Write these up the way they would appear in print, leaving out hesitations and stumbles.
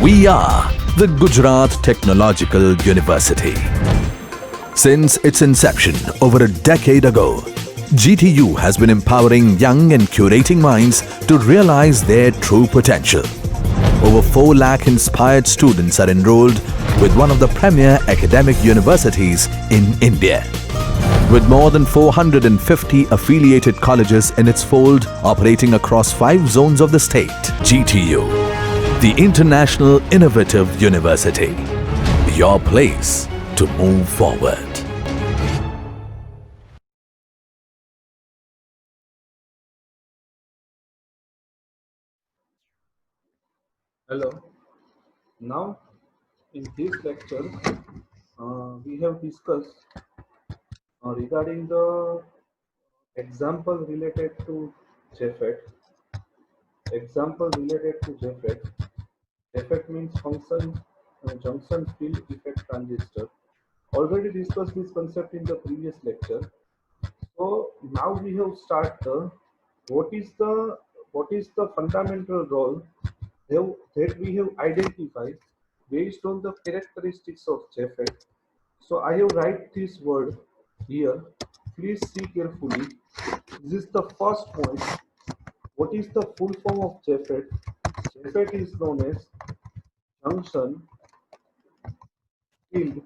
We are the Gujarat Technological University. Since its inception over a decade ago, GTU has been empowering young and curating minds to realize their true potential. Over 4 lakh inspired students are enrolled with one of the premier academic universities in India. With more than 450 affiliated colleges in its fold operating across 5 zones of the state, GTU, the International Innovative University, your place to move forward. Hello. Now, in this lecture, we have discussed regarding the example related to JFET. Example related to JFET. JFET means function junction field effect transistor. Already discussed this concept in the previous lecture. So now we have started what is the fundamental role that we have identified based on the characteristics of JFET. So I have write this word here. Please see carefully. This is the first point. What is the full form of JFET? JFET is known as junction field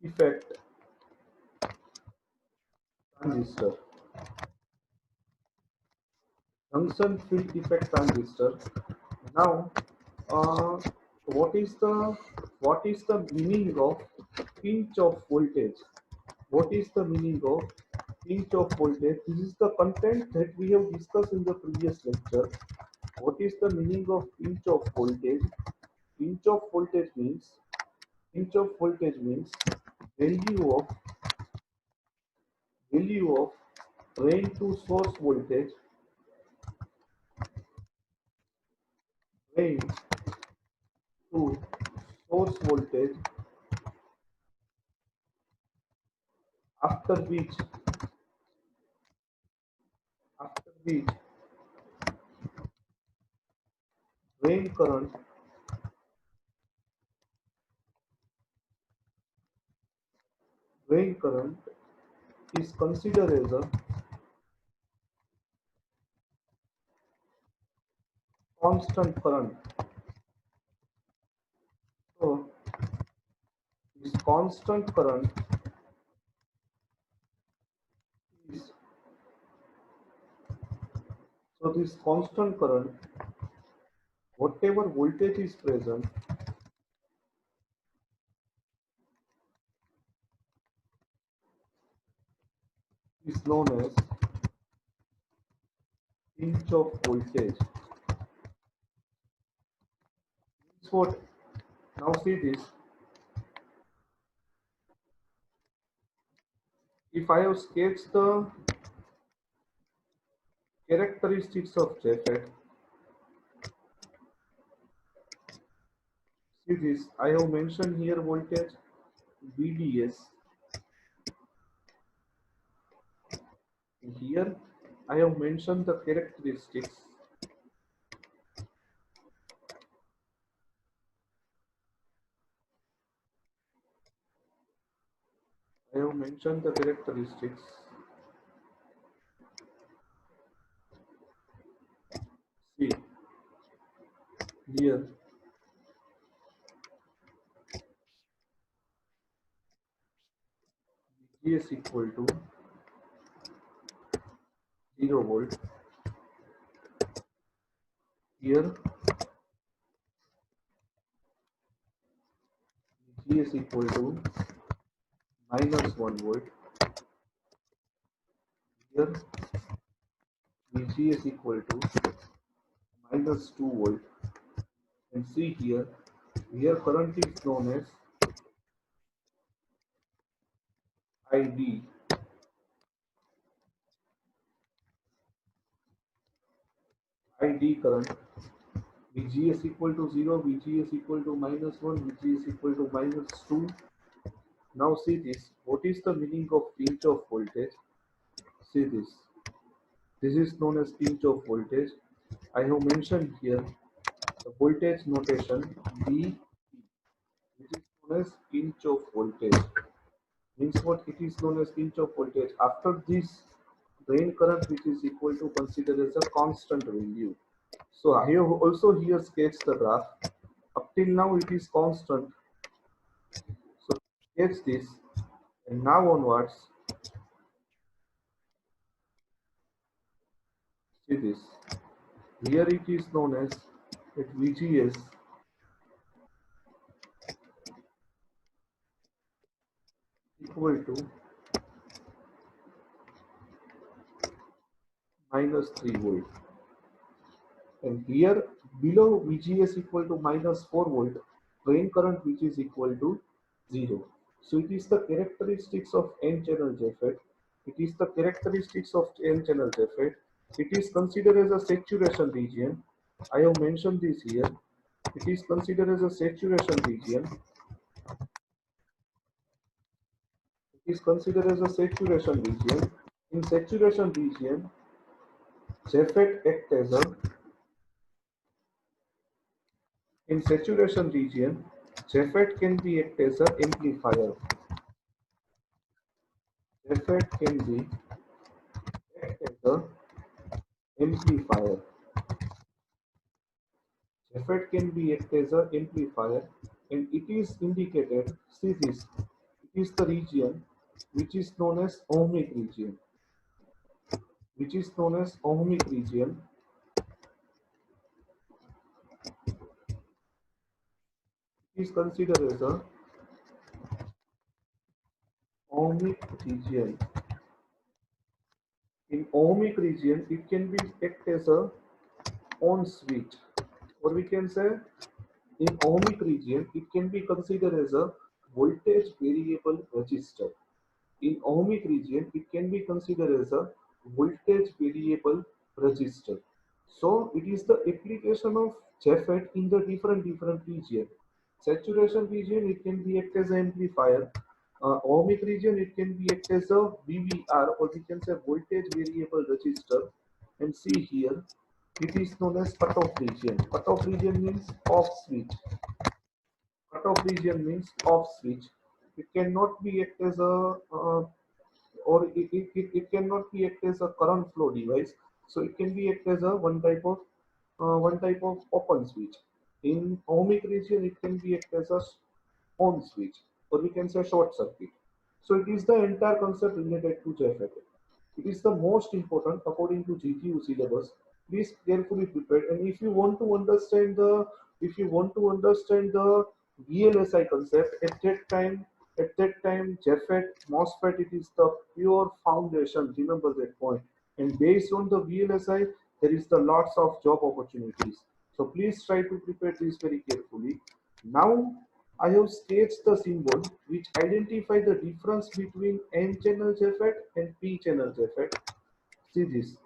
effect transistor. Junction field effect transistor. Now, uh, what is the meaning of pinch of voltage? What is the meaning of pinch of voltage? This is the content that we have discussed in the previous lecture. What is the meaning of pinch of voltage? Pinch of voltage means pinch of voltage means value of value of drain to source voltage, drain to source voltage, after which after which drain current drain current is considered as a constant current. So this constant current is this constant current, whatever voltage is present, is known as pinch of voltage. This what now see this. If I have sketched the characteristics of JFET, see this. I have mentioned here voltage VDS. Here I have mentioned the characteristics. I have mentioned the characteristics. See here VGS equal to 0 volt. Here VGS equal to minus 1 volt. Here VGS equal to minus 2 volt. And see here current is known as ID. ID current VGS equal to 0, VGS equal to minus 1, VGS equal to minus 2. Now see this. What is the meaning of pinch of voltage? See this. This is known as pinch of voltage. I have mentioned here the voltage notation V, which is known as pinch of voltage. Means what? It is known as pinch of voltage. After this, drain current, which is equal to consider as a constant value. So I have also here sketched the graph. Up till now it is constant. So sketch this, and now onwards, see this. Here it is known as at VGS equal to minus 3 volt. And here below VGS equal to minus 4 volt, drain current which is equal to 0. So it is the characteristics of N channel JFET. It is the characteristics of N channel JFET. It is considered as a saturation region. I have mentioned this here. It is considered as a saturation region. It is considered as a saturation region. In saturation region, JFET act as a in saturation region, JFET can be act as an amplifier. JFET can be act as an amplifier. JFET can be act as an amplifier, and it is indicated. See this. It is the region which is known as ohmic region. Which is known as ohmic region. It is considered as a ohmic region. In ohmic region, it can be act as a on switch, or we can say in ohmic region, it can be considered as a voltage variable resistor. In ohmic region, it can be considered as a voltage variable resistor. So it is the application of JFET in the different region. Saturation region, it can be act as an amplifier. Ohmic region, it can be act as a VVR, or we can say voltage variable resistor. And see here, it is known as cutoff region. Cutoff region means off switch. Cutoff region means off switch. It cannot be act as a it cannot be act as a current flow device. So it can be act as a one type of open switch. In ohmic region, it can be act as a on switch, or we can say short circuit. So it is the entire concept related to JFET. It is the most important according to GTU syllabus. Please carefully prepare. And if you want to understand the VLSI concept, at that time, JFET, MOSFET, it is the pure foundation. Remember that point. And based on the VLSI, there is the lots of job opportunities. So please try to prepare this very carefully. Now I have sketched the symbol which identify the difference between N-channel JFET and P-channel JFET. See this.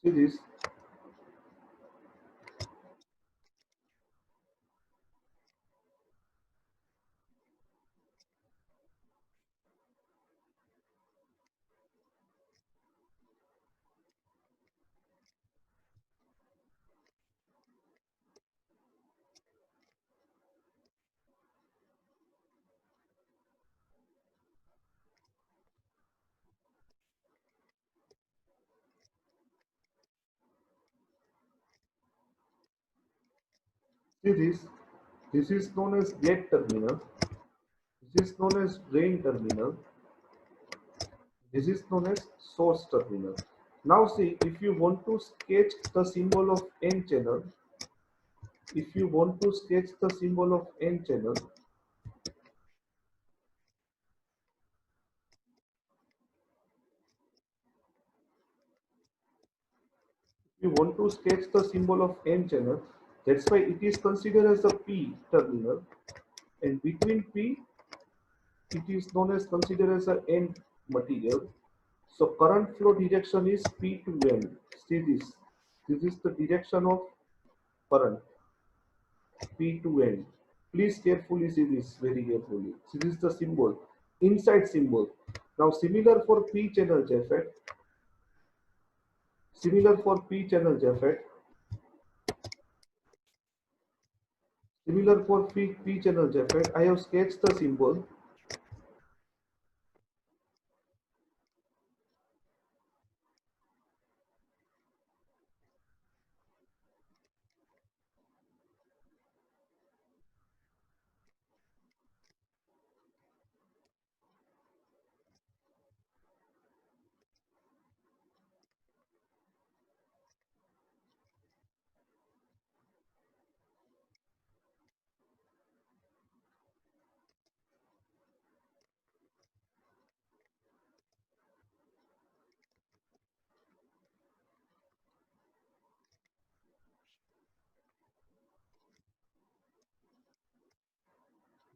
See this. See this. This is known as gate terminal. This is known as drain terminal. This is known as source terminal. Now see, if you want to sketch the symbol of N channel, if you want to sketch the symbol of N channel, if you want to sketch the symbol of N channel, that's why it is considered as a P terminal, and between P, it is known as considered as a N material. So current flow direction is P to N. See this. This is the direction of current P to N. Please carefully see this very carefully. See, this is the symbol. inside symbol. Now similar for P channel JFET, similar for P channel JFET, similar for P channel JFET, I have sketched the symbol.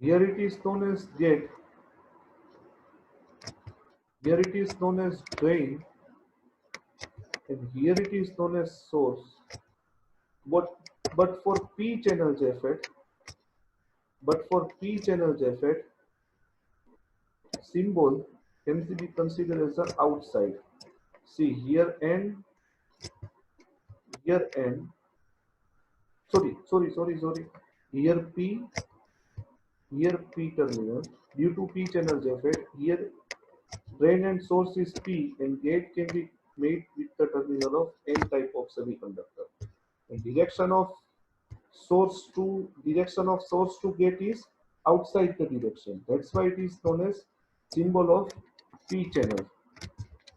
Here it is known as gate, here it is known as drain, and here it is known as source. But but for P channel JFET, but for P channel JFET, symbol can be considered as the outside. See here and here and sorry. Here P, here P terminal. Due to P channel JFET, here drain and source is P, and gate can be made with the terminal of N type of semiconductor. And direction of source to gate is outside the direction. That's why it is known as symbol of P channel.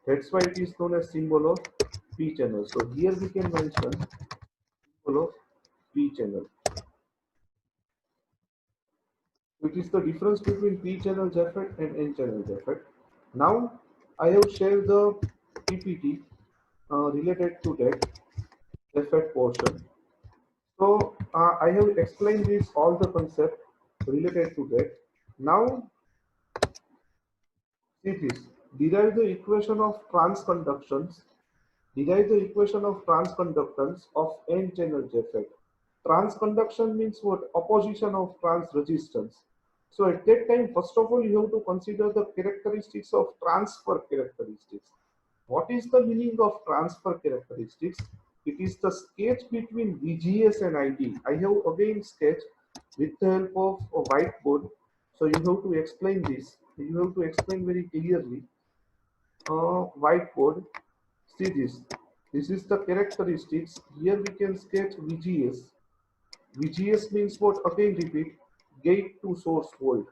That's why it is known as symbol of P channel. So here we can mention symbol of P channel. It is the difference between P channel JFET and N channel JFET. Now I have shared the PPT related to that JFET portion. So I have explained this all the concept related to that. Now see this. Derive the equation of transconductance. Derive the equation of transconductance of N channel JFET. Transconduction means what? Opposition of trans resistance. So at that time, first of all, you have to consider the characteristics of transfer characteristics. What is the meaning of transfer characteristics? It is the sketch between VGS and ID. I have again sketched with the help of a whiteboard. So you have to explain this. You have to explain very clearly. Whiteboard. See this. This is the characteristics. Here we can sketch VGS. VGS means what? Again repeat. Gate to source volt.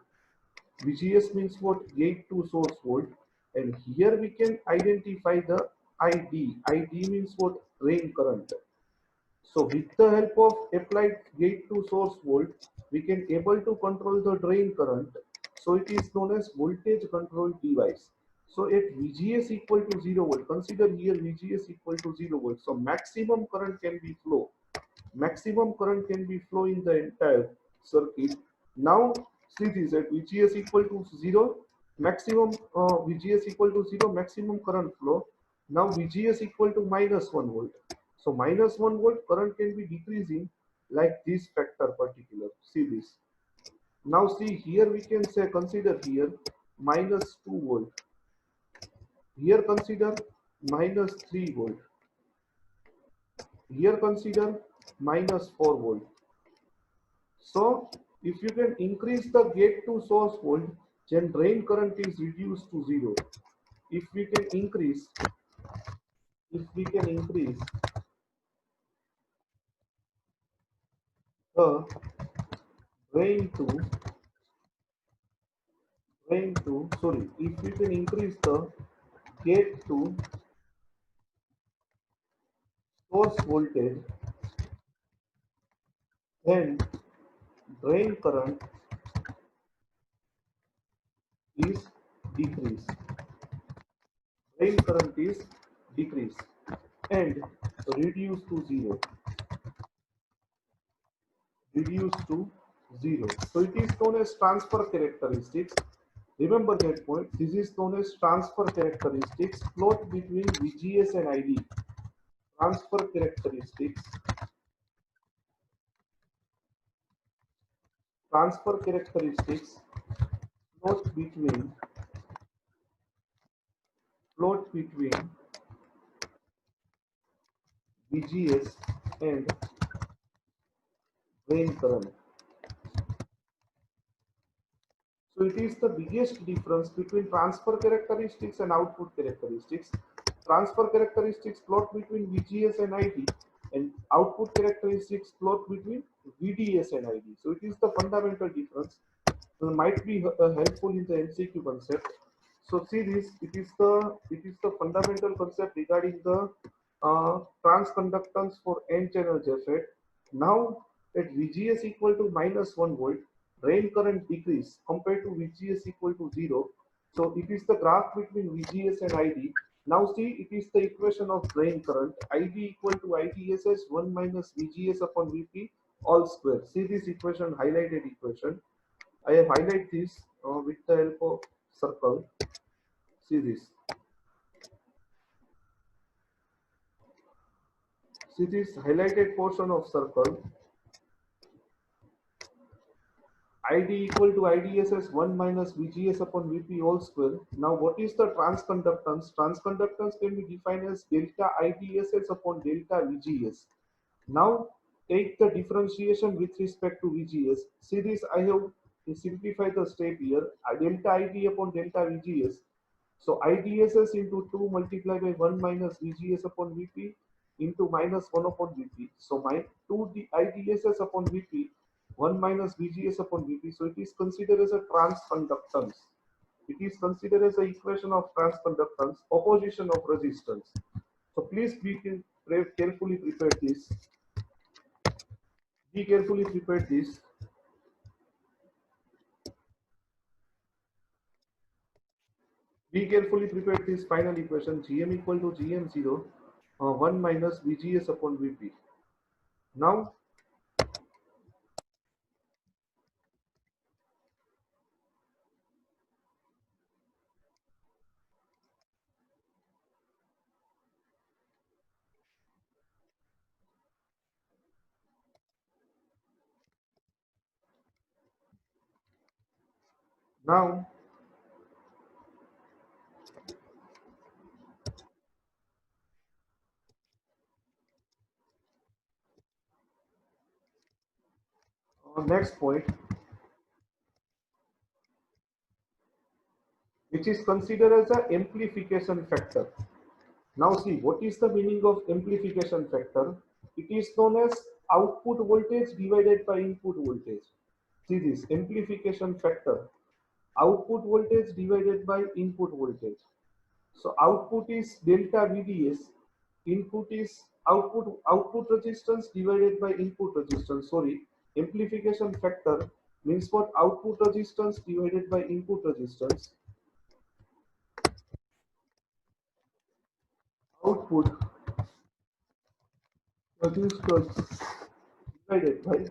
VGS means what? Gate to source volt. And here we can identify the ID. ID means what? Drain current. So with the help of applied gate to source volt, we can able to control the drain current. So it is known as voltage control device. So at VGS equal to 0 volt, consider here VGS equal to 0 volt. So maximum current can be flow. Maximum current can be flow in the entire circuit. Now see this, at VGS equal to 0, maximum VGS equal to 0, maximum current flow. Now VGS equal to minus 1 volt. So minus 1 volt current can be decreasing like this factor particular. See this. Now see here we can say, consider here minus 2 volt. Here consider minus 3 volt. Here consider minus 4 volt. So if you can increase the gate to source volt, then drain current is reduced to 0. If we can increase the if we can increase the gate to source voltage, then drain current is decreased. Drain current is decreased and reduced to 0. Reduced to 0. So it is known as transfer characteristics. Remember that point. This is known as transfer characteristics, plot between VGS and ID. Transfer characteristics. Transfer characteristics, plot between plot between VGS and drain current. So it is the biggest difference between transfer characteristics and output characteristics. Transfer characteristics plot between VGS and ID, and output characteristics plot between VDS and ID. So it is the fundamental difference. Might be helpful in the MCQ concept. So see this, it is the fundamental concept regarding the transconductance for N-channel JFET. Now at VGS equal to -1 volt, drain current decrease compared to VGS equal to 0. So it is the graph between VGS and ID. Now see, it is the equation of drain current, ID equal to IDSS 1 minus VGS upon VP all square. See this equation, highlighted equation. I have highlighted this with the help of circle. See this. See this highlighted portion of circle. ID equal to IDSS 1 minus VGS upon VP all square. Now what is the transconductance? Transconductance can be defined as delta IDSS upon delta VGS. Now take the differentiation with respect to VGS. See this, I have simplified the step here. Delta ID upon delta VGS. So IDSS into 2 multiplied by 1 minus VGS upon VP into minus 1 upon VP. So my 2 IDSS upon VP, 1 minus VGS upon VP. So it is considered as a transconductance. It is considered as an equation of transconductance, opposition of resistance. So please be carefully prepare this. Be carefully prepared this. Be carefully prepared this final equation, Gm equal to Gm0, 1 minus VGS upon VP. Now, now, next point, which is considered as an amplification factor. Now see, what is the meaning of amplification factor? It is known as output voltage divided by input voltage. See this, amplification factor, output voltage divided by input voltage. So output is delta VDS, input is output resistance divided by input resistance. Sorry, amplification factor means what? Output resistance divided by input resistance. Output resistance divided by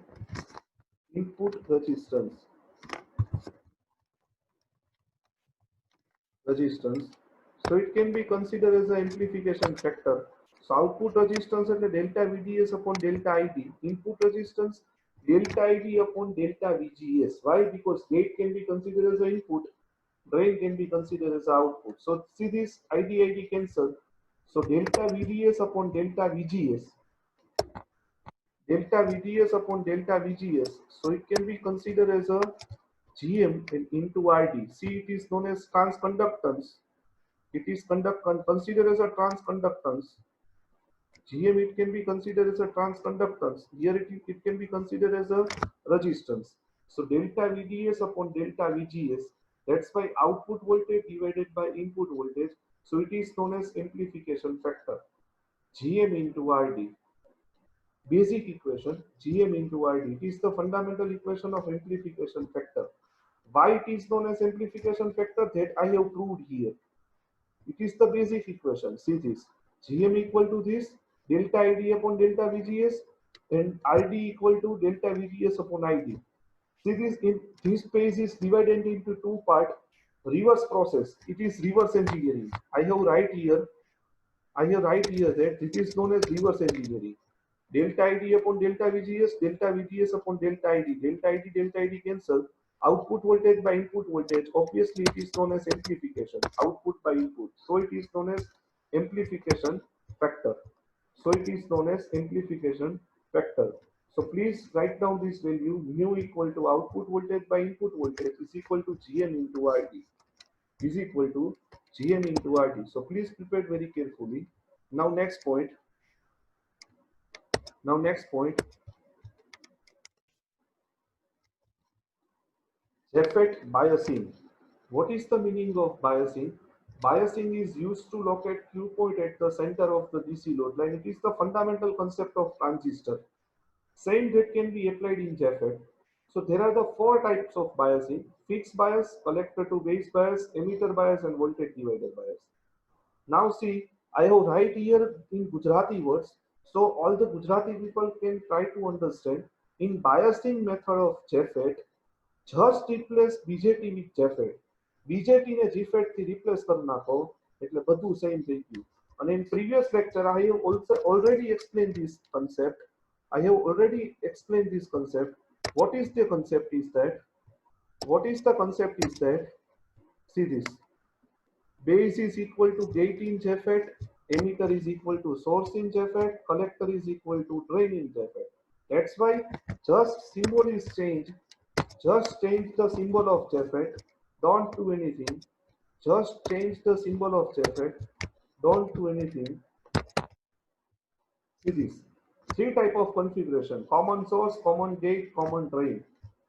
input resistance. So it can be considered as an amplification factor. So output resistance at the delta VDS upon delta ID, input resistance delta ID upon delta VGS. Why? Because gate can be considered as an input, drain can be considered as output. So see this ID cancel. So delta VDS upon delta VGS, delta VDS upon delta VGS. So it can be considered as a GM into ID. See, it is known as transconductance. It is considered as a transconductance. GM, it can be considered as a transconductance. Here it can be considered as a resistance. So delta VDS upon delta VGS. That's why output voltage divided by input voltage. So it is known as amplification factor. GM into RD. Basic equation, GM into RD. It is the fundamental equation of amplification factor. Why it is known as amplification factor? That I have proved here. It is the basic equation. See this. Gm equal to this delta ID upon delta VGS and RD equal to delta VGS upon ID. See this, in this page is divided into two parts. Reverse process. It is reverse engineering. I have write here that this is known as reverse engineering. Delta ID upon delta VGS upon delta ID. Delta ID cancel. Output voltage by input voltage, obviously it is known as amplification. Output by input, so it is known as amplification factor. So it is known as amplification factor. So please write down this value, mu equal to output voltage by input voltage is equal to Gm into RT, is equal to Gm into RT. So please prepare very carefully. Now next point. Now next point. JFET biasing. What is the meaning of biasing? Biasing is used to locate Q point at the center of the DC load line. It is the fundamental concept of transistor. Same that can be applied in JFET. So there are the four types of biasing: fixed bias, collector to base bias, emitter bias, and voltage divider bias. Now see, I have right here in Gujarati words, so all the Gujarati people can try to understand. In biasing method of JFET, just replace BJT with JFET. BJT ને GFET થી replace કરી નાખો એટલે બધું same થઈ ગયું. And in previous lecture, I have also already explained this concept. I have already explained this concept. What is the concept is that? What is the concept is that? See this. Base is equal to gate in JFET, emitter is equal to source in JFET, collector is equal to drain in JFET. That's why just symbol is changed. Just change the symbol of JFET. Don't do anything. Just change the symbol of JFET. Don't do anything. See this. Three type of configuration: common source, common gate, common drain.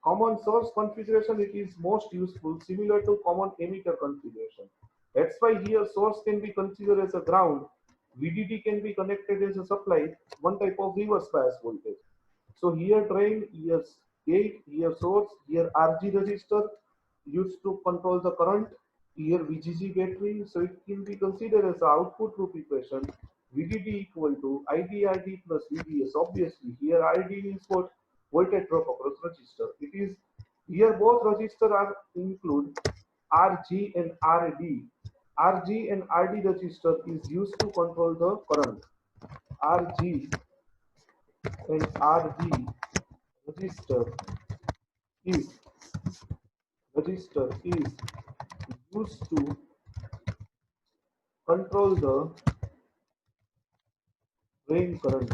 Common source configuration, it is most useful, similar to common emitter configuration. That's why here source can be considered as a ground, VDD can be connected as a supply, one type of reverse bias voltage. So here drain, here gate, here source, here RG resistor used to control the current, here VGG battery. So it can be considered as the output loop equation. VDD equal to IDRD plus VDS. Obviously here RD means what? Voltage drop across resistor. It is here both resistor are include RG and RD. RG and RD resistor is used to control the current. RG and RD resistor is used to control the drain current.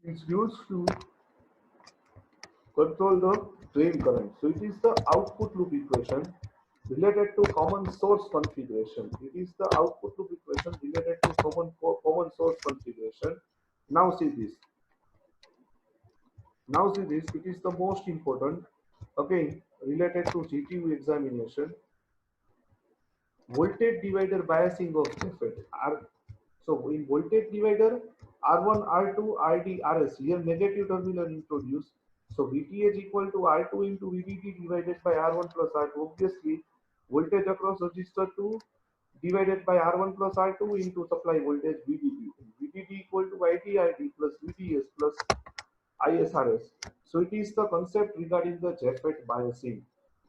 It's used to control the drain current. So it is the output loop equation related to common source configuration. It is the output loop equation related to common source configuration. Now see this. Now see this. It is the most important. Okay, related to GTU examination. Voltage divider biasing of JFET. So in voltage divider, R1, R2, RD, RS. Here negative terminal introduced. So VTH equal to R2 into VDD divided by R1 plus R2. Obviously, voltage across resistor 2 divided by R1 plus R2 into supply voltage VDD. VDD equal to IDRD plus VDS plus ISRS. So it is the concept regarding the JFET biasing.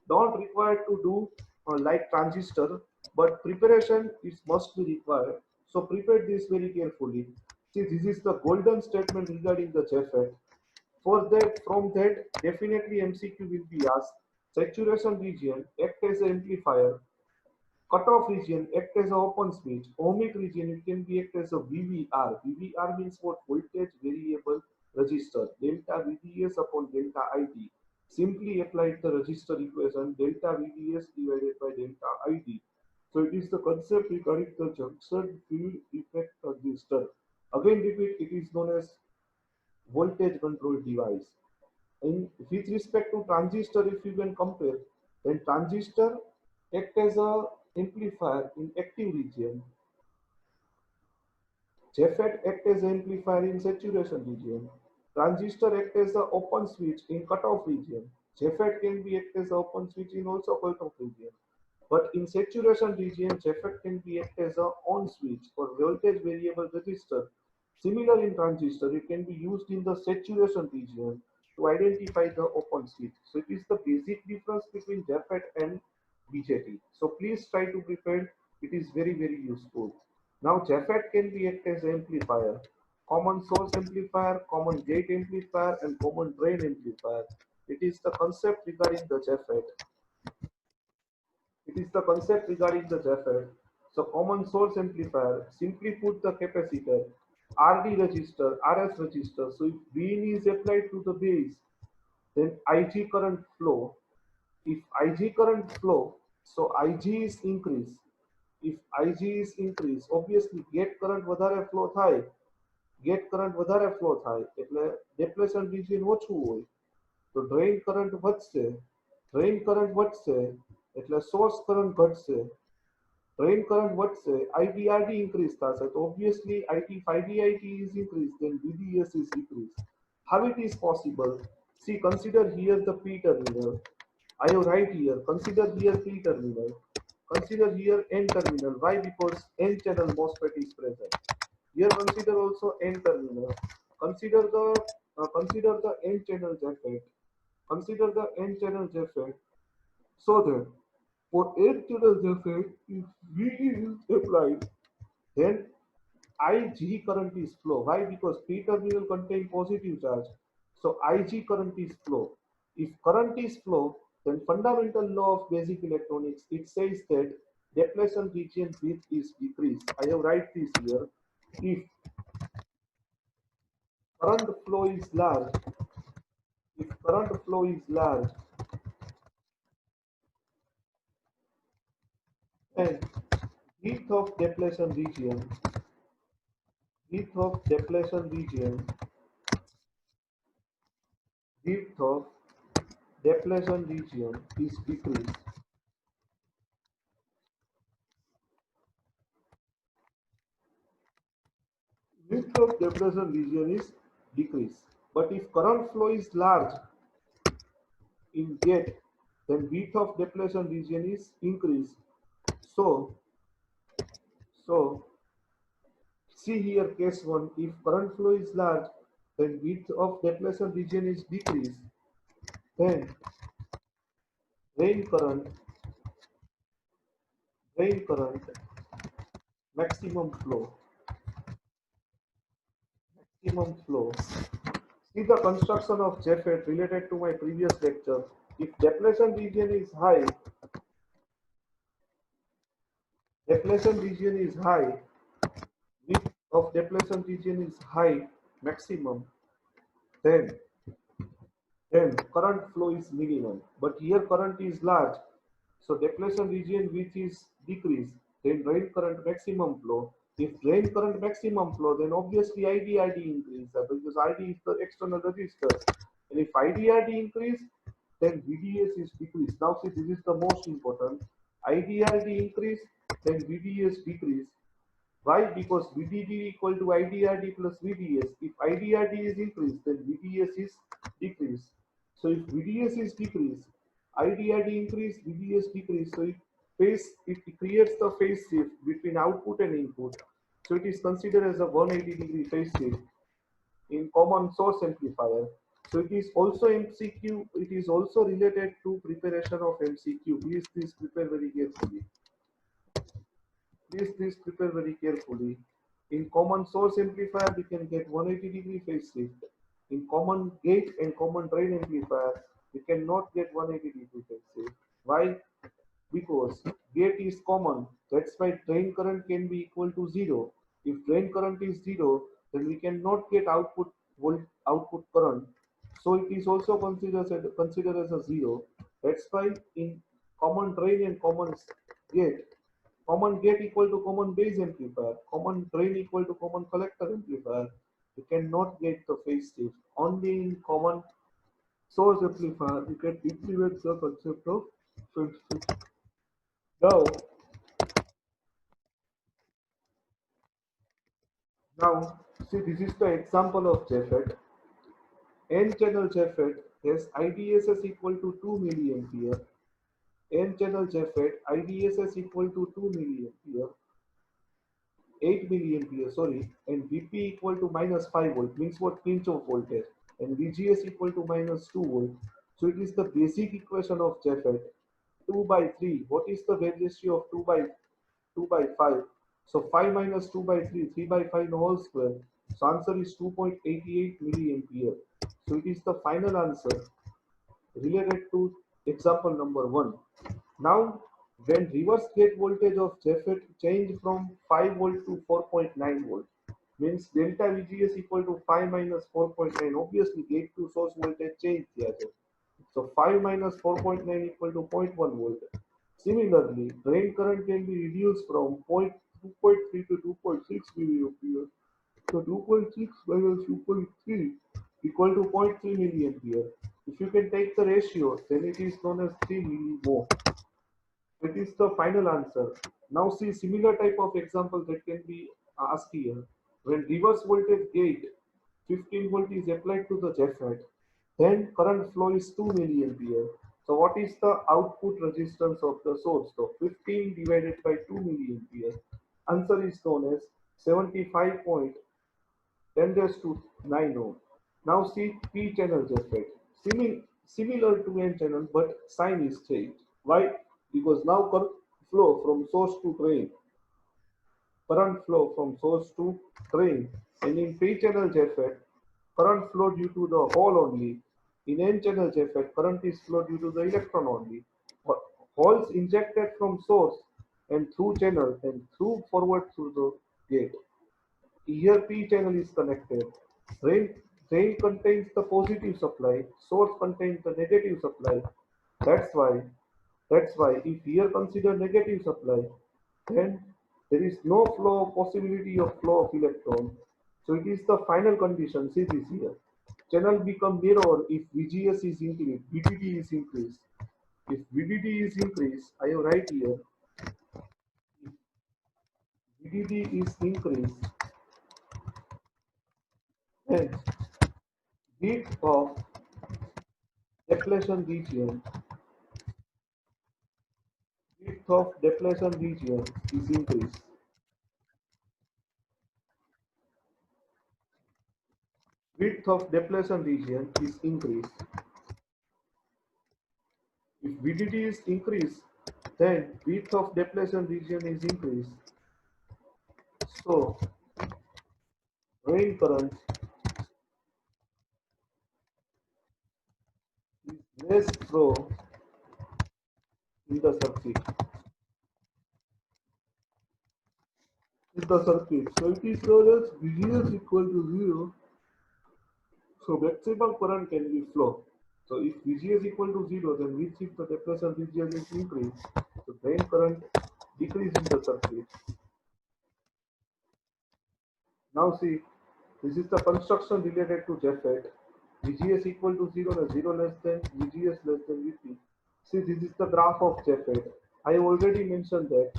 Don't require to do like transistor, but preparation is must be required. So prepare this very carefully. See, this is the golden statement regarding the JFET. For that, from that, definitely MCQ will be asked. Saturation region act as an amplifier. Cutoff region act as an open switch. Ohmic region, it can be act as a VVR. VVR means what? Voltage variable resistor. Delta VDS upon delta ID. Simply applied the resistor equation delta VDS divided by delta ID. So it is the concept regarding the junction field effect resistor. Again repeat, it is known as voltage control device. With respect to transistor, if you can compare, then transistor act as a amplifier in active region. JFET act as amplifier in saturation region. Transistor act as the open switch in cutoff region. JFET can be act as open switch in also cutoff region. But in saturation region, JFET can be act as a on switch or voltage variable resistor. Similar in transistor, it can be used in the saturation region to identify the open switch. So it is the basic difference between JFET and BJT. So please try to prepare. It is very useful. Now JFET can be act as amplifier, common source amplifier, common gate amplifier, and common drain amplifier. It is the concept regarding the JFET. It is the concept regarding the JFET. So common source amplifier, simply put the capacitor, RD resistor, RS resistor. So if Vin is applied to the base, then IG current flow. If IG current flow, so IG is increase. If IG is increase, obviously gate current વધારે flow થાય, gate current વધારે flow થાય એટલે depletion region ઓછું હોય, તો drain current વધશે. Drain current વધશે એટલે સોર્સ કરંટ ઘટશે. ડ્રેઇન કરંટ વધશે, IDRD increase થશે, તો obviously IT 5DIT is increased, then VDS is decreased. How it is possible? See, consider here the P terminal. I have write here, consider here P terminal. Consider here N terminal. Why? Because N channel MOSFET is present. Here consider also N terminal. Consider the N channel JFET. Consider the N channel JFET. So that for N channel JFET, if VD is applied, then IG current is flow. Why? Because P terminal contain positive charge. So IG current is flow. If current is flow, then fundamental law of basic electronics, it says that depletion region width is decreased. I have write this here. If current flow is large, if current flow is large, then width of depletion region, width of depletion region, width of depletion region is decreased. Width of depletion region is decreased. But if current flow is large in gate, then width of depletion region is increased. So see here case 1, if current flow is large, then width of depletion region is decreased. Then drain current, maximum flow, maximum flow. See the construction of JFET related to my previous lecture. If depletion region is high, width of depletion region is high, maximum, then current flow is minimum. But here current is large, so depletion region which is decreased, then drain current maximum flow. If drain current maximum flow, then obviously IDRD increase because ID is the external resistor. And if IDRD increase, then VDS is decreased. Now see, this is the most important. IDRD increase, then VDS decrease. Why? Because VDD equal to IDRD plus VDS. If IDRD is increased, then VDS is decreased. So if VDS is decreased, IDRD increase, VDS decrease. So it creates the phase shift between output and input. So it is considered as a 180-degree phase shift in common source amplifier. So it is also MCQ. It is also related to preparation of MCQ. Please prepare very carefully. Please prepare very carefully. In common source amplifier, we can get 180-degree phase shift. In common gate and common drain amplifier, we cannot get 180-degree phase shift. Why? Because gate is common. That's why drain current can be equal to 0. If drain current is 0, then we cannot get output current. So it is also considered as a 0. That's why in common drain and common gate equal to common base amplifier, common drain equal to common collector amplifier. You cannot get the phase shift. Only in common source amplifier you can implement the concept of phase shift. Now see, this is the example of JFET. N channel JFET has IDSS equal to 2 milliampere. N channel JFET IDSS equal to 2 milliampere. 8 milliampere, sorry, and Vp equal to minus 5 volt, means what? Pinch of voltage, and Vgs equal to minus 2 volt. So it is the basic equation of JFET. 2 by 3, what is the weight ratio of 2 by 5? So 5 minus 2 by 3, 3 by 5 whole square. So answer is 2.88 milliampere. So it is the final answer. related to example number 1. Now, when reverse gate voltage of JFET change from 5 volt to 4.9 volt, means delta VGS equal to 5 minus 4.9. Obviously, gate to source voltage change here. So 5 minus 4.9 equal to zero point 0.1 volt. Similarly, drain current can be reduced from 2.3 to 2.6 milliampere. So 2.6 minus 2.3 equal to zero point 0.3 milliampere. If you can take the ratio, then it is known as 3 millimho. It is the final answer. Now see similar type of example that can be asked here. When reverse voltage gate 15 volt is applied to the JFET, then current flow is 2 milliampere. So what is the output resistance of the source? So 15 divided by 2 milliampere. Answer is known as 75.10 raised to 9 ohm. Now see P channel JFET. Similar to N channel, but sign is changed. Why? Because now current flow from source to drain. Current flow from source to drain. And in P channel JFET, current flow due to the hole only. In N channel JFET, current is flow due to the electron only. Holes injected from source and through channel and through forward through the gate. Here P channel is connected. Drain, drain contains the positive supply, source contains the negative supply. That's why that's why if here consider negative supply, then there is no flow possibility of flow of electron. So it is the final condition. See this here. Channel become narrower if VGS is increased, VDD is increased. If VDD is increased, I have write here. If VDD is increased, then width of depletion region, width of depletion region is increased. Width of depletion region is increased. If VDD is increased, then width of depletion region is increased. So drain current is less flow in the circuit. So it is known as VGS equal to 0. So maximum current can be flow. So if VGS equal to 0, then which if the depletion region is increased, so drain current decrease in the circuit. Now see, this is the construction related to JFET. VGS equal to 0 and 0 less than VGS less than VP. See, this is the graph of JFET. I already mentioned that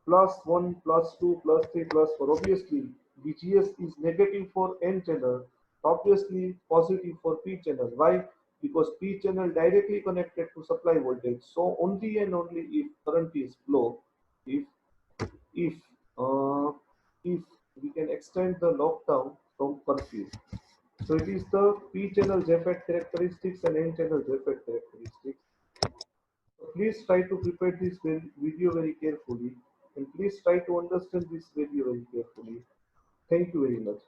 plus 1, plus 2, plus 3, plus 4. Obviously, VGS is negative for N channel, obviously positive for P channel. Why? Because P channel directly connected to supply voltage. So only and only if current is flow, if if uh, if we can extend the lockdown from curfew. So it is the P channel JFET characteristics and N channel JFET characteristics. So please try to prepare this video very carefully and please try to understand this video very carefully. Thank you very much.